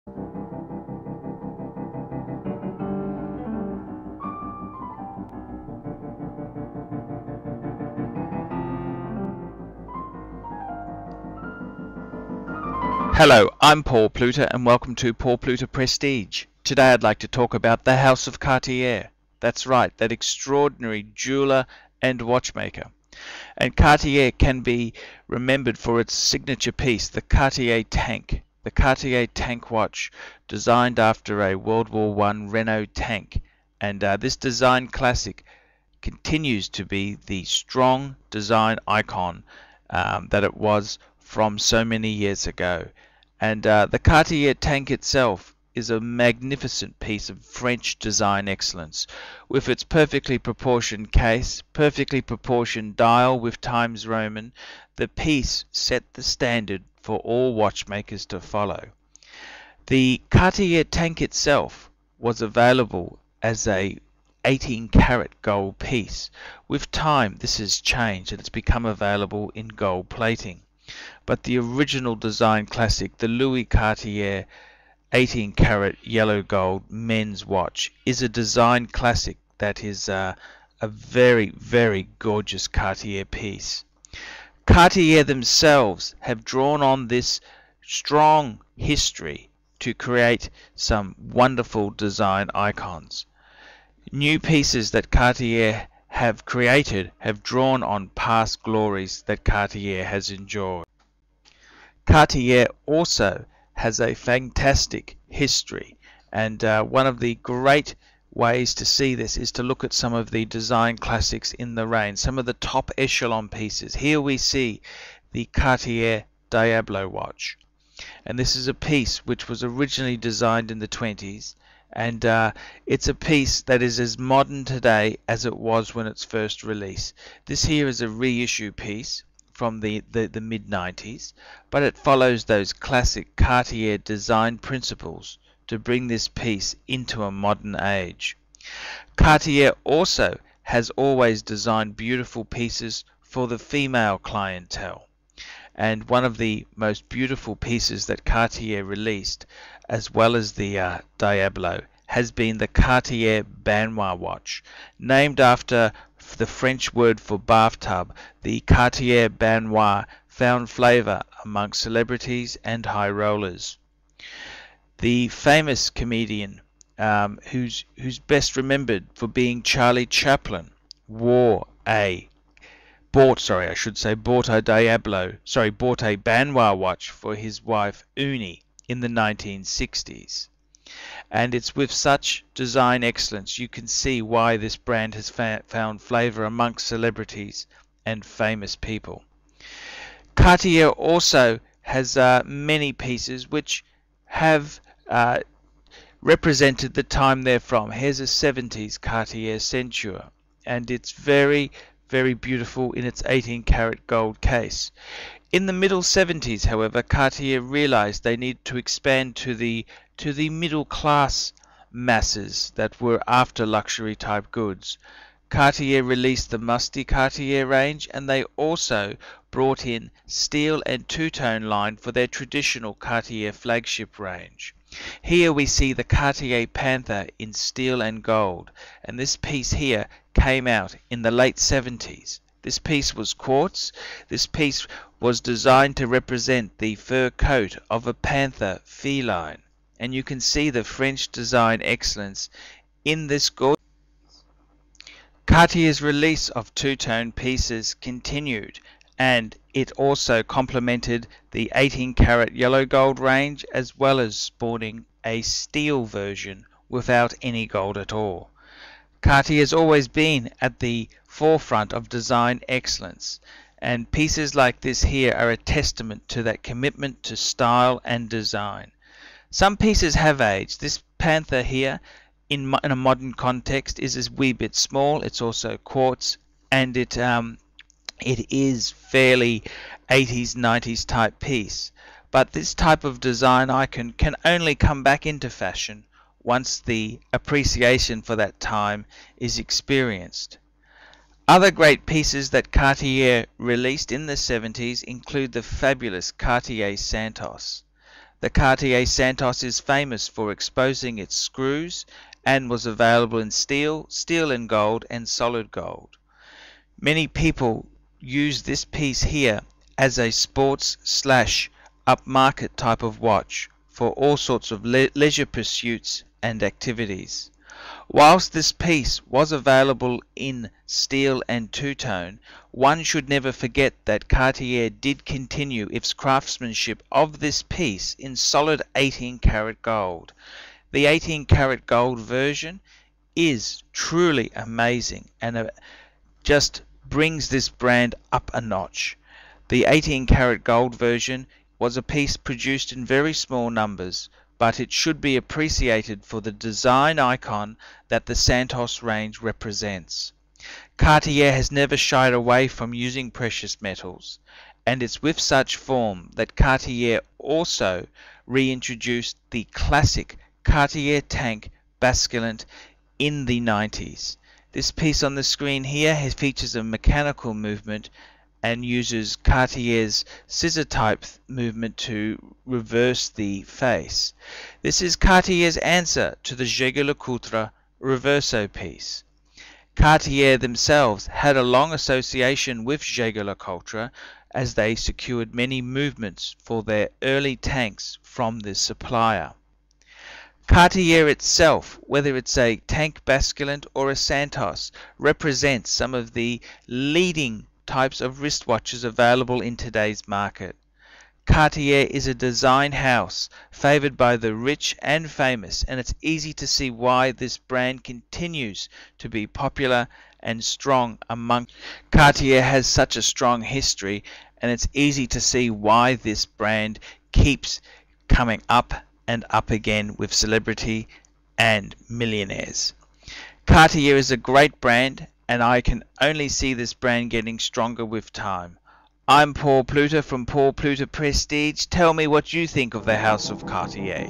Hello, I'm Paul Pluter and welcome to Paul Pluter Prestige. Today I'd like to talk about the House of Cartier. That's right, that extraordinary jeweler and watchmaker. And Cartier can be remembered for its signature piece, the Cartier Tank. The Cartier Tank watch, designed after a World War I Renault tank. And this design classic continues to be the strong design icon that it was from so many years ago. And the Cartier Tank itself is a magnificent piece of French design excellence, with its perfectly proportioned case, perfectly proportioned dial with Times Roman. The piece set the standard for all watchmakers to follow. The Cartier Tank itself was available as a 18-karat gold piece. With time this has changed and it's become available in gold plating. But the original design classic, the Louis Cartier 18-karat yellow gold men's watch, is a design classic that is a very, very gorgeous Cartier piece. Cartier themselves have drawn on this strong history to create some wonderful design icons. New pieces that Cartier have created have drawn on past glories that Cartier has enjoyed. Cartier also has a fantastic history, and one of the great ways to see this is to look at some of the design classics in the range, some of the top echelon pieces. Here we see the Cartier Diablo watch, and this is a piece which was originally designed in the 20s. And it's a piece that is as modern today as it was when its first release. This here is a reissue piece from the mid-90s, but it follows those classic Cartier design principles to bring this piece into a modern age. Cartier also has always designed beautiful pieces for the female clientele. And one of the most beautiful pieces that Cartier released, as well as the Diablo, has been the Cartier Baignoire watch. Named after the French word for bathtub, the Cartier Baignoire found flavor amongst celebrities and high rollers. The famous comedian who's best remembered for being Charlie Chaplin bought a Baignoire watch for his wife Uni in the 1960s. And it's with such design excellence you can see why this brand has found flavor amongst celebrities and famous people. Cartier also has many pieces which have represented the time they're from. Here's a 70s Cartier Ceinture, and it's very, very beautiful in its 18-karat gold case. In the middle 70s, however, Cartier realized they needed to expand to the middle class masses that were after luxury type goods. Cartier released the Musty Cartier range, and they also brought in steel and two-tone line for their traditional Cartier flagship range. Here we see the Cartier Panther in steel and gold, and this piece here came out in the late 70s. This piece was quartz. This piece was designed to represent the fur coat of a panther feline, and you can see the French design excellence in this gorgeous. Cartier's release of two-tone pieces continued, and it also complemented the 18-karat yellow gold range, as well as spawning a steel version without any gold at all. Cartier has always been at the forefront of design excellence, and pieces like this here are a testament to that commitment to style and design. Some pieces have aged. This Panther here, in a modern context, is a wee bit small. It's also quartz, and it is fairly 80s, 90s type piece. But this type of design icon can only come back into fashion once the appreciation for that time is experienced. Other great pieces that Cartier released in the 70s include the fabulous Cartier Santos. The Cartier Santos is famous for exposing its screws and was available in steel, steel and gold, and solid gold. Many people use this piece here as a sports / upmarket type of watch for all sorts of leisure pursuits and activities. Whilst this piece was available in steel and two-tone, one should never forget that Cartier did continue its craftsmanship of this piece in solid 18 karat gold. The 18 karat gold version is truly amazing and just brings this brand up a notch. The 18 karat gold version was a piece produced in very small numbers, but it should be appreciated for the design icon that the Santos range represents. Cartier has never shied away from using precious metals, and it's with such form that Cartier also reintroduced the classic Cartier Tank basculant in the 90s. This piece on the screen here features a mechanical movement and uses Cartier's scissor type movement to reverse the face. This is Cartier's answer to the Jaeger-LeCoultre Reverso piece. Cartier themselves had a long association with Jaeger-LeCoultre as they secured many movements for their early tanks from this supplier. Cartier itself, whether it's a tank basculant or a Santos, represents some of the leading types of wristwatches available in today's market. Cartier is a design house favored by the rich and famous, and it's easy to see why this brand continues to be popular and strong among. Cartier has such a strong history, and it's easy to see why this brand keeps coming up and up again with celebrity and millionaires. Cartier is a great brand, and I can only see this brand getting stronger with time. I'm Paul Pluter from Paul Pluter Prestige. Tell me what you think of the House of Cartier.